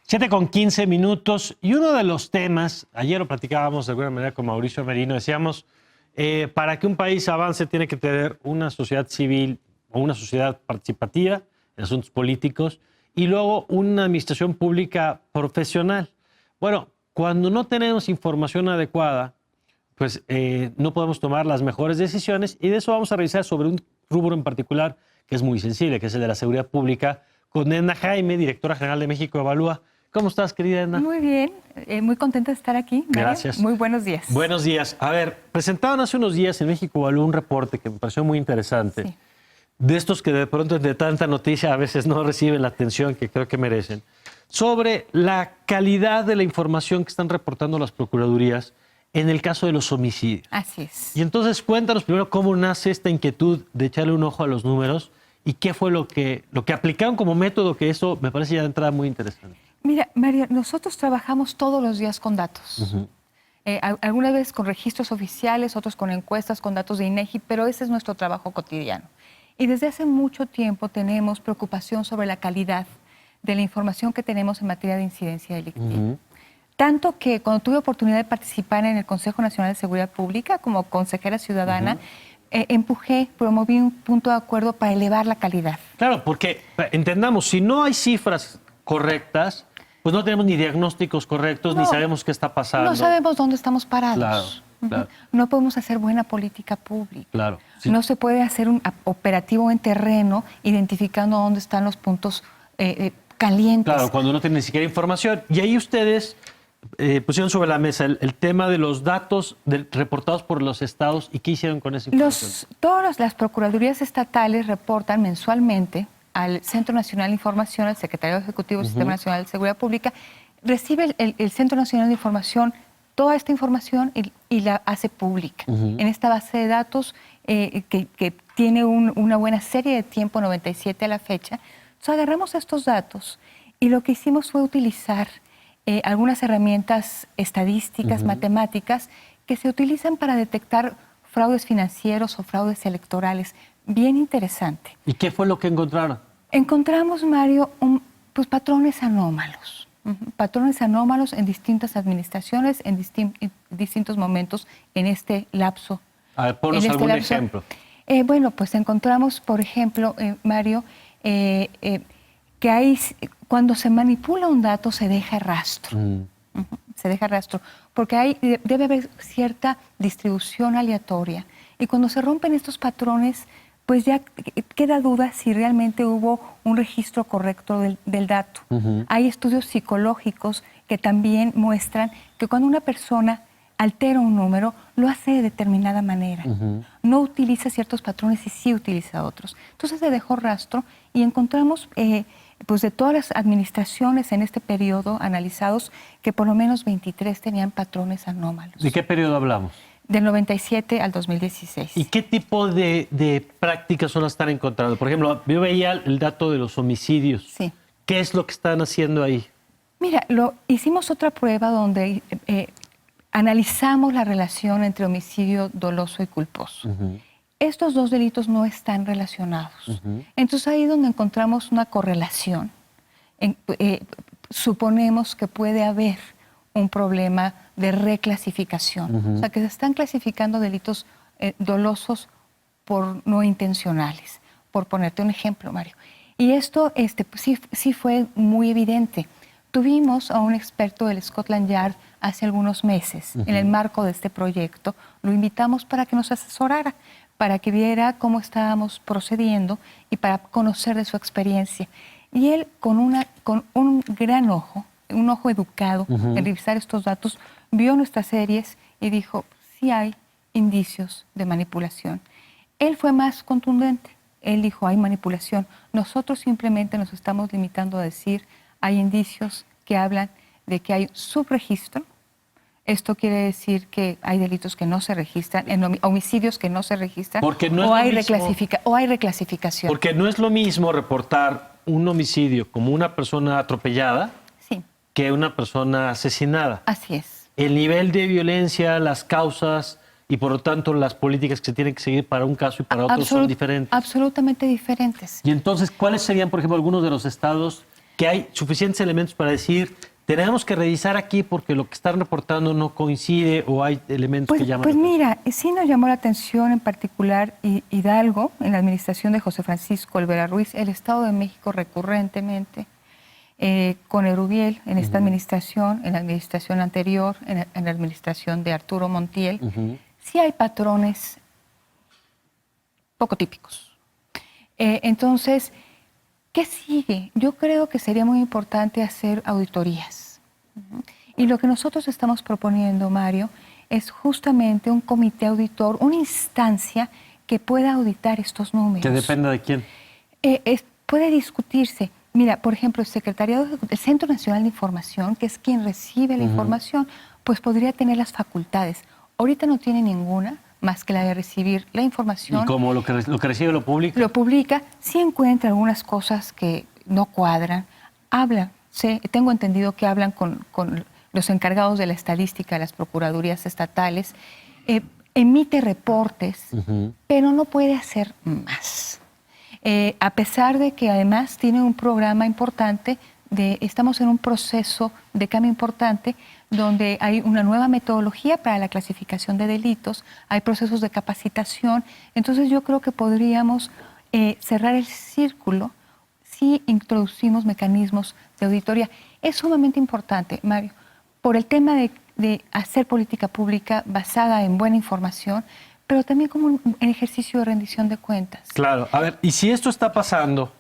7:15 y uno de los temas, ayer lo platicábamos de alguna manera con Mauricio Merino, decíamos, para que un país avance tiene que tener una sociedad civil o una sociedad participativa en asuntos políticos y luego una administración pública profesional. Bueno, cuando no tenemos información adecuada, pues no podemos tomar las mejores decisiones y de eso vamos a revisar sobre un rubro en particular que es muy sensible, que es el de la seguridad pública, con Edna Jaime, directora general de México Evalúa. ¿Cómo estás, querida Edna? Muy bien, muy contenta de estar aquí, Mario. Gracias. Muy buenos días. Buenos días. A ver, presentaron hace unos días en México Evalúa un reporte que me pareció muy interesante, sí, de estos que de pronto de tanta noticia a veces no reciben la atención que creo que merecen, sobre la calidad de la información que están reportando las procuradurías en el caso de los homicidios. Así es. Y entonces cuéntanos primero cómo nace esta inquietud de echarle un ojo a los números y qué fue lo que aplicaron como método, que eso me parece ya de entrada muy interesante. Mira, María, nosotros trabajamos todos los días con datos. Algunas veces con registros oficiales, otros con encuestas, con datos de INEGI, pero ese es nuestro trabajo cotidiano. Y desde hace mucho tiempo tenemos preocupación sobre la calidad de la información que tenemos en materia de incidencia delictiva. Tanto que cuando tuve oportunidad de participar en el Consejo Nacional de Seguridad Pública como consejera ciudadana, promoví un punto de acuerdo para elevar la calidad. Claro, porque entendamos, si no hay cifras correctas, pues no tenemos ni diagnósticos correctos, ni sabemos qué está pasando. No sabemos dónde estamos parados. Claro, claro. No podemos hacer buena política pública. Claro, sí. No se puede hacer un operativo en terreno identificando dónde están los puntos calientes. Claro, cuando no tienen ni siquiera información. Y ahí ustedes pusieron sobre la mesa el tema de los datos reportados por los estados y qué hicieron con esa información. Todas las procuradurías estatales reportan mensualmente al Centro Nacional de Información, al Secretario Ejecutivo del Sistema Nacional de Seguridad Pública. Recibe el Centro Nacional de Información toda esta información y la hace pública en esta base de datos que tiene una buena serie de tiempo, 97 a la fecha. Entonces agarramos estos datos y lo que hicimos fue utilizar algunas herramientas estadísticas, matemáticas, que se utilizan para detectar fraudes financieros o fraudes electorales. Bien interesante. ¿Y qué fue lo que encontraron? Encontramos, Mario, pues patrones anómalos. Patrones anómalos en distintas administraciones, en distintos momentos en este lapso. A ver, ponnos algún ejemplo. Bueno, pues encontramos, por ejemplo, Mario, que hay, cuando se manipula un dato se deja rastro. Se deja rastro, porque debe haber cierta distribución aleatoria. Y cuando se rompen estos patrones, pues ya queda duda si realmente hubo un registro correcto del dato. Hay estudios psicológicos que también muestran que cuando una persona altera un número, lo hace de determinada manera. No utiliza ciertos patrones y sí utiliza otros. Entonces se dejó rastro y encontramos pues de todas las administraciones en este periodo analizados que por lo menos 23 tenían patrones anómalos. ¿De qué periodo hablamos? Del 97 al 2016. ¿Y qué tipo de prácticas son las que están encontrando? Por ejemplo, yo veía el dato de los homicidios. Sí. ¿Qué es lo que están haciendo ahí? Mira, hicimos otra prueba donde analizamos la relación entre homicidio doloso y culposo. Estos dos delitos no están relacionados. Entonces ahí es donde encontramos una correlación. Suponemos que puede haber un problema de reclasificación. O sea, que se están clasificando delitos dolosos por no intencionales, por ponerte un ejemplo, Mario. Y esto sí fue muy evidente. Tuvimos a un experto del Scotland Yard hace algunos meses, en el marco de este proyecto. Lo invitamos para que nos asesorara, para que viera cómo estábamos procediendo y para conocer de su experiencia. Y él, con un gran ojo, un ojo educado en revisar estos datos, vio nuestras series y dijo, sí hay indicios de manipulación. Él fue más contundente. Él dijo, hay manipulación. Nosotros simplemente nos estamos limitando a decir, hay indicios que hablan de que hay subregistro. Esto quiere decir que hay delitos que no se registran, homicidios que no se registran, o hay reclasificación. Porque no es lo mismo reportar un homicidio como una persona atropellada que una persona asesinada. Así es. El nivel de violencia, las causas y por lo tanto las políticas que se tienen que seguir para un caso y para otros son diferentes. Absolutamente diferentes. Y entonces, ¿cuáles serían, por ejemplo, algunos de los estados que hay suficientes elementos para decir, tenemos que revisar aquí porque lo que están reportando no coincide o hay elementos que llaman Pues la atención? mira, sí nos llamó la atención en particular Hidalgo, en la administración de José Francisco Olvera Ruiz, el Estado de México recurrentemente, con Erubiel en esta administración, en la administración anterior, en la administración de Arturo Montiel, sí hay patrones poco típicos. Entonces, ¿qué sigue? Yo creo que sería muy importante hacer auditorías. Y lo que nosotros estamos proponiendo, Mario, es justamente un comité auditor, una instancia que pueda auditar estos números. Que dependa de quién. Puede discutirse. Mira, por ejemplo, el Secretariado del Centro Nacional de Información, que es quien recibe la información, pues podría tener las facultades. Ahorita no tiene ninguna más que la de recibir la información. Y como lo que recibe lo publica. Lo publica, sí encuentra algunas cosas que no cuadran. Habla, tengo entendido que hablan con los encargados de la estadística de las procuradurías estatales, emite reportes, pero no puede hacer más. A pesar de que además tiene un programa importante, estamos en un proceso de cambio importante donde hay una nueva metodología para la clasificación de delitos, hay procesos de capacitación, entonces yo creo que podríamos cerrar el círculo si introducimos mecanismos de auditoría. Es sumamente importante, Mario, por el tema de hacer política pública basada en buena información, pero también como un ejercicio de rendición de cuentas. Claro, a ver, y si esto está pasando,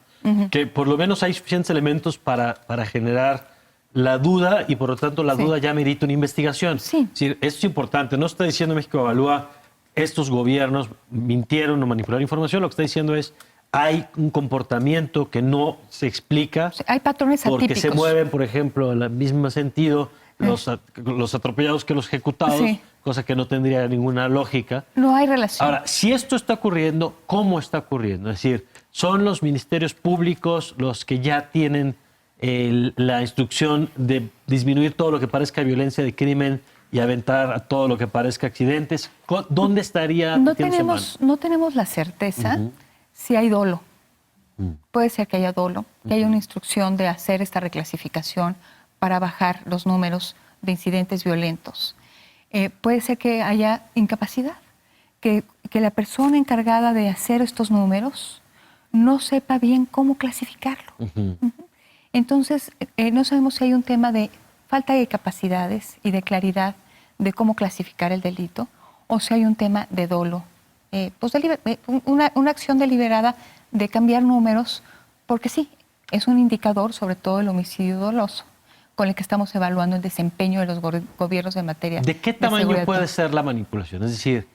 que por lo menos hay suficientes elementos para generar la duda y por lo tanto la duda ya merita una investigación. Sí. Es decir, esto es importante, no está diciendo México Evalúa, estos gobiernos mintieron o manipularon información, lo que está diciendo es, hay un comportamiento que no se explica. Hay patrones porque atípicos. Se mueven, por ejemplo, en el mismo sentido los atropellados que los ejecutados, cosa que no tendría ninguna lógica. No hay relación. Ahora, si esto está ocurriendo, ¿cómo está ocurriendo? Es decir, ¿son los ministerios públicos los que ya tienen la instrucción de disminuir todo lo que parezca violencia de crimen y aventar a todo lo que parezca accidentes? ¿Dónde estaría? No tenemos la certeza si hay dolo. Puede ser que haya dolo, que haya una instrucción de hacer esta reclasificación para bajar los números de incidentes violentos. Puede ser que haya incapacidad, que la persona encargada de hacer estos números no sepa bien cómo clasificarlo. Entonces, no sabemos si hay un tema de falta de capacidades y de claridad de cómo clasificar el delito, o si hay un tema de dolo, una acción deliberada de cambiar números, porque sí, es un indicador, sobre todo el homicidio doloso, con el que estamos evaluando el desempeño de los gobiernos en materia ¿De qué tamaño puede ser la manipulación? Es decir,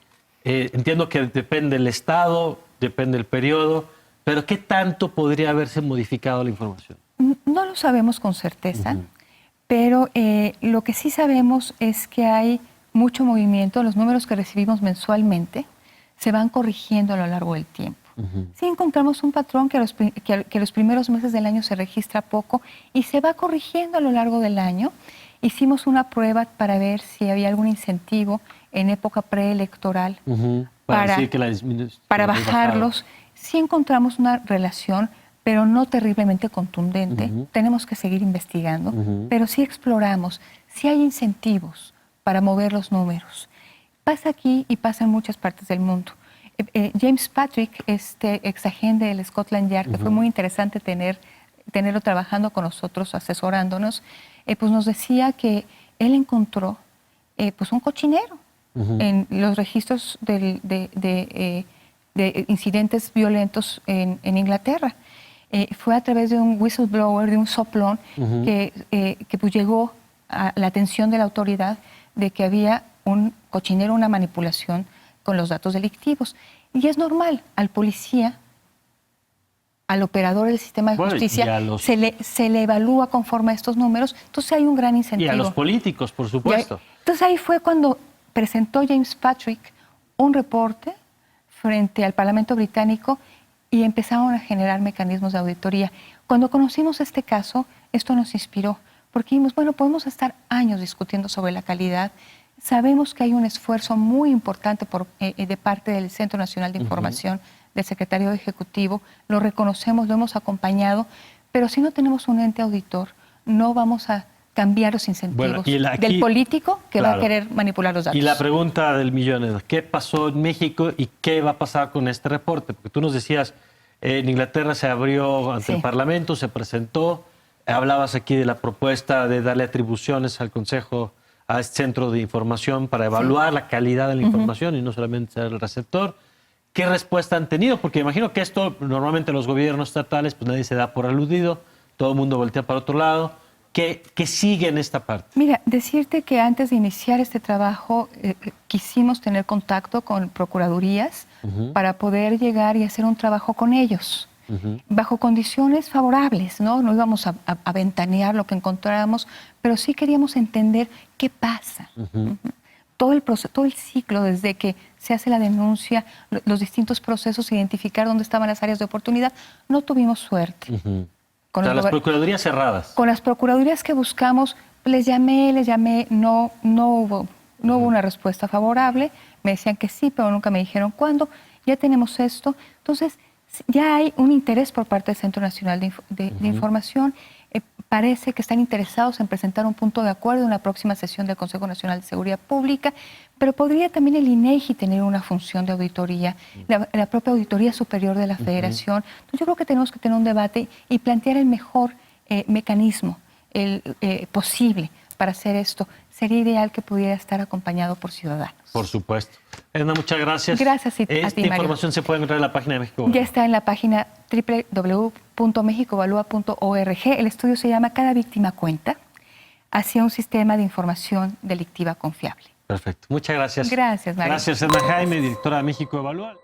entiendo que depende del estado, depende del periodo, pero ¿qué tanto podría haberse modificado la información? No lo sabemos con certeza, pero lo que sí sabemos es que hay mucho movimiento. Los números que recibimos mensualmente se van corrigiendo a lo largo del tiempo. Sí encontramos un patrón que los primeros meses del año se registra poco y se va corrigiendo a lo largo del año. Hicimos una prueba para ver si había algún incentivo en época preelectoral para bajarlos. Sí encontramos una relación, pero no terriblemente contundente. Tenemos que seguir investigando, pero sí exploramos si hay incentivos para mover los números. Pasa aquí y pasa en muchas partes del mundo. James Patrick, ex agente del Scotland Yard, que fue muy interesante tenerlo trabajando con nosotros, asesorándonos, pues nos decía que él encontró pues un cochinero en los registros de incidentes violentos en Inglaterra. Fue a través de un whistleblower, de un soplón, que pues llegó a la atención de la autoridad de que había un cochinero, una manipulación con los datos delictivos. Y es normal, al policía, al operador del sistema de justicia, se le evalúa conforme a estos números, entonces hay un gran incentivo. Y a los políticos, por supuesto. Entonces ahí fue cuando presentó James Patrick un reporte frente al Parlamento británico y empezaron a generar mecanismos de auditoría. Cuando conocimos este caso, esto nos inspiró, porque dijimos, bueno, podemos estar años discutiendo sobre la calidad. Sabemos que hay un esfuerzo muy importante de parte del Centro Nacional de Información, del Secretario Ejecutivo, lo reconocemos, lo hemos acompañado, Pero si no tenemos un ente auditor, no vamos a cambiar los incentivos del político que va a querer manipular los datos. Y la pregunta del millón es, ¿qué pasó en México y qué va a pasar con este reporte? Porque tú nos decías, en Inglaterra se abrió ante el Parlamento, se presentó, hablabas aquí de la propuesta de darle atribuciones al Consejo, a este centro de información para evaluar la calidad de la información y no solamente ser el receptor. ¿Qué respuesta han tenido? Porque imagino que esto, normalmente los gobiernos estatales, pues nadie se da por aludido, todo el mundo voltea para otro lado. ¿Qué sigue en esta parte? Mira, decirte que antes de iniciar este trabajo quisimos tener contacto con procuradurías para poder llegar y hacer un trabajo con ellos, bajo condiciones favorables, ¿no? No íbamos a ventanear lo que encontráramos, pero sí queríamos entender qué pasa. Todo el ciclo, desde que se hace la denuncia, los distintos procesos, identificar dónde estaban las áreas de oportunidad, no tuvimos suerte. O sea, las procuradurías cerradas. Con las procuradurías que buscamos, les llamé, no hubo una respuesta favorable. Me decían que sí, pero nunca me dijeron cuándo. Ya tenemos esto. Entonces, ya hay un interés por parte del Centro Nacional de Información. Parece que están interesados en presentar un punto de acuerdo en la próxima sesión del Consejo Nacional de Seguridad Pública, pero podría también el INEGI tener una función de auditoría, la propia Auditoría Superior de la Federación. Entonces, yo creo que tenemos que tener un debate y plantear el mejor mecanismo posible para hacer esto. Sería ideal que pudiera estar acompañado por ciudadanos. Por supuesto. Edna, muchas gracias. Gracias a ti, Esta información se puede encontrar en la página de México. Ya está en la página www.mexicoevalúa.org. El estudio se llama Cada víctima cuenta, hacia un sistema de información delictiva confiable. Perfecto. Muchas gracias. Gracias, Mario. Gracias, Edna Jaime, directora de México Evalúa.